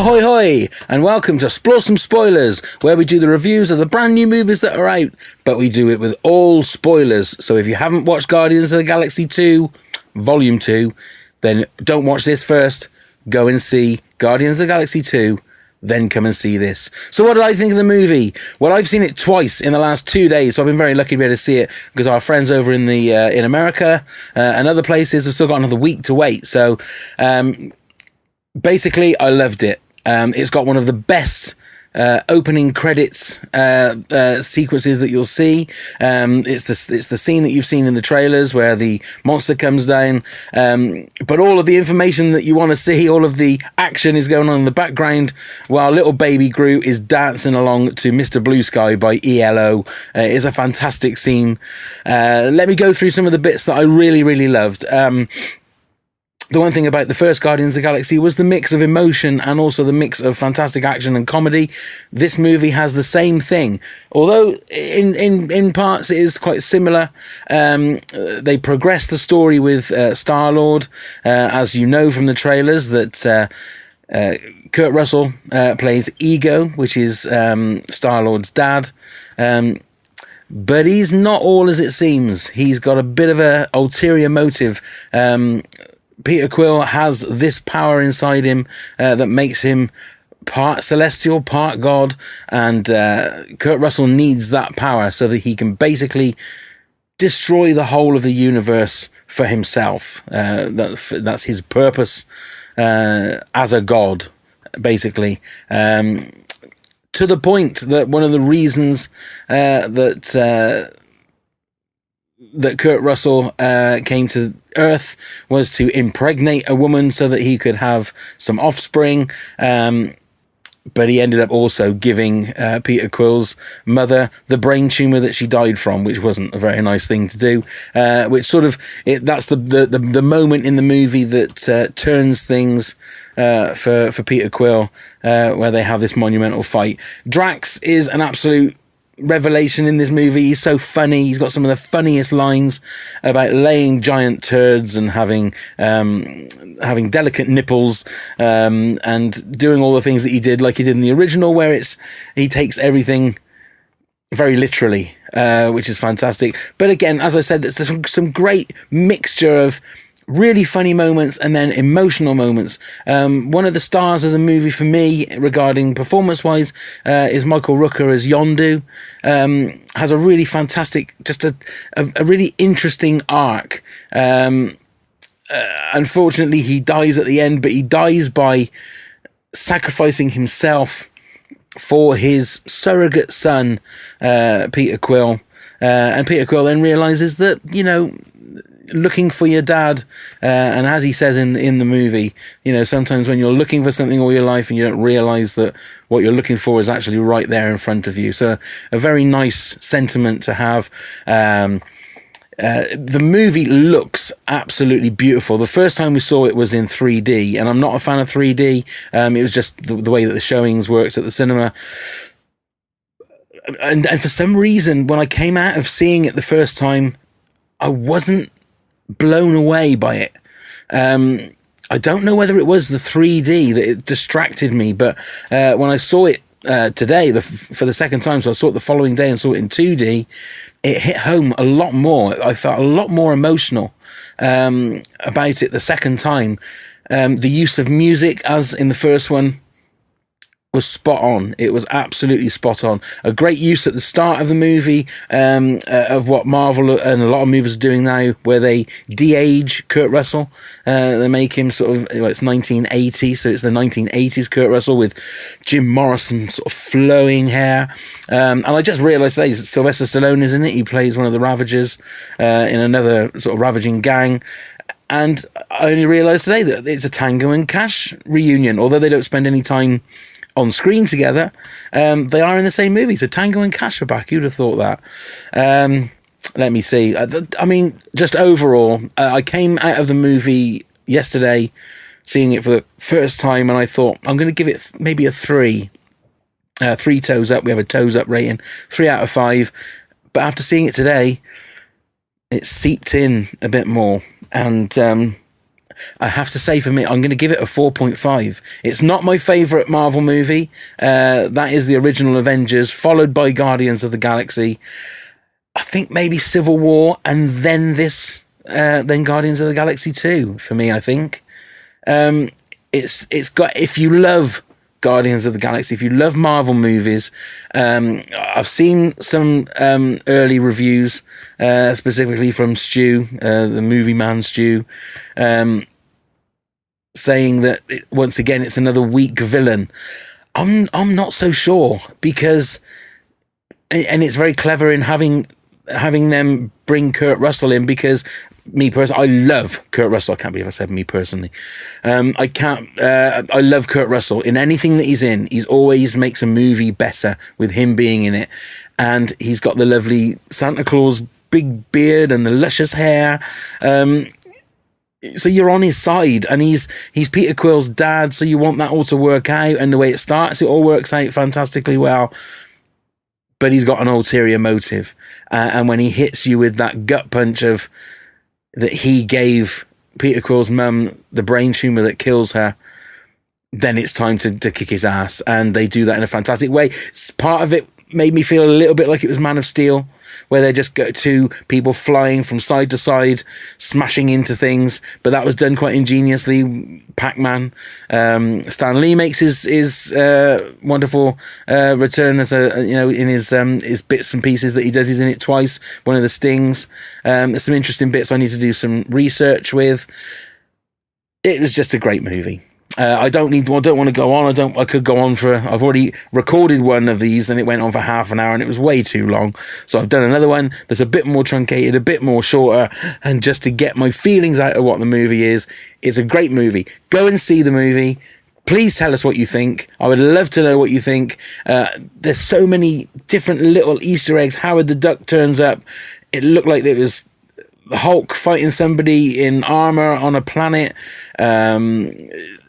Ahoy hoy, and welcome to Splawesome Spoilers, where we do the reviews of the brand new movies that are out, but we do it with all spoilers. So if you haven't watched Guardians of the Galaxy 2, Volume 2, then don't watch this first. Go and see Guardians of the Galaxy 2, then come and see this. So what did I think of the movie? Well, I've seen it twice in the last 2 days, so I've been very lucky to be able to see it because our friends over in America and other places have still got another week to wait. So basically, I loved it. It's got one of the best opening credits sequences that you'll see. It's the scene that you've seen in the trailers where the monster comes down, but all of the information that you want to see, all of the action is going on in the background while little baby Groot is dancing along to Mr. Blue Sky by ELO. It's a fantastic scene. Let me go through some of the bits that I really loved. The one thing about the first Guardians of the Galaxy was the mix of emotion and also the mix of fantastic action and comedy. This movie has the same thing, although in parts it is quite similar. They progress the story with Star-Lord, as you know from the trailers that Kurt Russell plays Ego, which is Star-Lord's dad. But he's not all as it seems. He's got a bit of an ulterior motive. Peter Quill has this power inside him that makes him part celestial, part god, and Kurt Russell needs that power so that he can basically destroy the whole of the universe for himself. That's his purpose as a god, basically. To the point that one of the reasons that Kurt Russell came to Earth was to impregnate a woman so that he could have some offspring, but he ended up also giving Peter Quill's mother the brain tumor that she died from, which wasn't a very nice thing to do. Which sort of that's the moment in the movie that turns things for Peter Quill, where they have this monumental fight. Drax is an absolute revelation in this movie. He's so funny. He's got some of the funniest lines about laying giant turds and having delicate nipples, and doing all the things that he did like he did in the original, where he takes everything very literally, which is fantastic. But again, as I said, there's some great mixture of really funny moments and then emotional moments. One of the stars of the movie for me, regarding performance-wise, is Michael Rooker as Yondu. Has a really fantastic, just a really interesting arc. Unfortunately, he dies at the end, but he dies by sacrificing himself for his surrogate son, Peter Quill. And Peter Quill then realizes that, looking for your dad, and as he says in the movie, sometimes when you're looking for something all your life and you don't realize that what you're looking for is actually right there in front of you. So a very nice sentiment to have. The movie looks absolutely beautiful. The first time we saw it was in 3D, and I'm not a fan of 3D. It was just the way that the showings worked at the cinema. And for some reason, when I came out of seeing it the first time, I wasn't blown away by it. I don't know whether it was the 3D that it distracted me, but when I saw it today for the second time, so I saw it the following day and saw it in 2D, it hit home a lot more. I felt a lot more emotional about it the second time. The use of music, as in the first one, was spot on. It was absolutely spot on. A great use at the start of the movie of what Marvel and a lot of movies are doing now, where they de-age Kurt Russell. They make him sort of, it's 1980, so it's the 1980s Kurt Russell with Jim Morrison sort of flowing hair. And I just realised today Sylvester Stallone is in it. He plays one of the Ravagers in another sort of ravaging gang. And I only realised today that it's a Tango and Cash reunion, although they don't spend any time on screen together. They are in the same movie, so Tango and Cash are back. Who'd have thought that? Let me see. I mean, just overall, I came out of the movie yesterday seeing it for the first time, and I thought I'm going to give it maybe a 3. 3 toes up. We have a toes up rating, 3 out of 5. But after seeing it today, it seeped in a bit more, and I have to say, for me, I'm going to give it a 4.5. It's not my favourite Marvel movie. That is the original Avengers, followed by Guardians of the Galaxy. I think maybe Civil War, and then then Guardians of the Galaxy 2, for me, I think. It's got, if you love Guardians of the Galaxy, if you love Marvel movies, I've seen some early reviews, specifically from Stu, the movie man Stu, saying that once again it's another weak villain. I'm not so sure, because, and it's very clever in having them bring Kurt Russell in, because me personally, I love Kurt Russell. I can't believe I said me personally. I love Kurt Russell. In anything that he's in, he's always makes a movie better with him being in it. And he's got the lovely Santa Claus big beard and the luscious hair. So you're on his side, and he's Peter Quill's dad, so you want that all to work out, and the way it starts, it all works out fantastically well. But he's got an ulterior motive. And when he hits you with that gut punch of that he gave Peter Quill's mum the brain tumour that kills her, then it's time to kick his ass. And they do that in a fantastic way. Part of it made me feel a little bit like it was Man of Steel, where they just got two people flying from side to side, smashing into things. But that was done quite ingeniously. Pac-Man. Stan Lee makes his wonderful return as in his bits and pieces that he does. He's in it twice. One of the stings. There's some interesting bits I need to do some research with. It was just a great movie. I don't want to go on. I could go on I've already recorded one of these and it went on for half an hour and it was way too long. So I've done another one that's a bit more truncated, a bit more shorter, and just to get my feelings out of what the movie is. It's a great movie. Go and see the movie. Please tell us what you think. I would love to know what you think. There's so many different little Easter eggs. Howard the Duck turns up. It looked like it was Hulk fighting somebody in armor on a planet.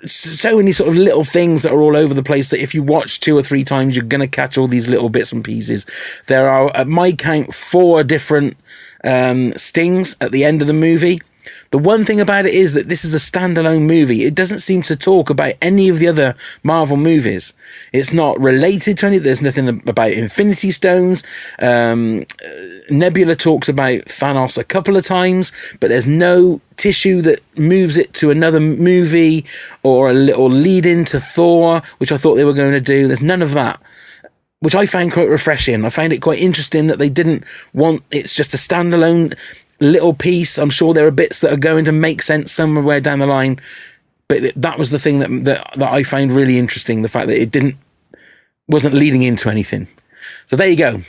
So many sort of little things that are all over the place that if you watch 2 or 3 times, you're going to catch all these little bits and pieces. There are, at my count, 4 different stings at the end of the movie. The one thing about it is that this is a standalone movie. It doesn't seem to talk about any of the other Marvel movies. It's not related to any. There's nothing about Infinity Stones. Nebula talks about Thanos a couple of times, but there's no tissue that moves it to another movie or a little lead into Thor, which I thought they were going to do. There's none of that, which I found quite refreshing. I found it quite interesting that they didn't want, it's just a standalone little piece. I'm sure there are bits that are going to make sense somewhere down the line, but that was the thing that I found really interesting, the fact that it wasn't leading into anything. So there you go.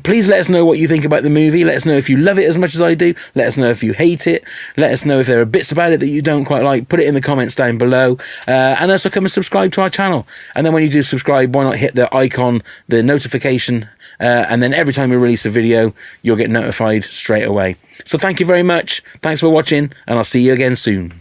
Please let us know what you think about the movie. Let us know if you love it as much as I do. Let us know if you hate it. Let us know if there are bits about it that you don't quite like. Put it in the comments down below. And also come and subscribe to our channel. And then when you do subscribe, why not hit the icon, the notification, and then every time we release a video, you'll get notified straight away. So thank you very much. Thanks for watching, and I'll see you again soon.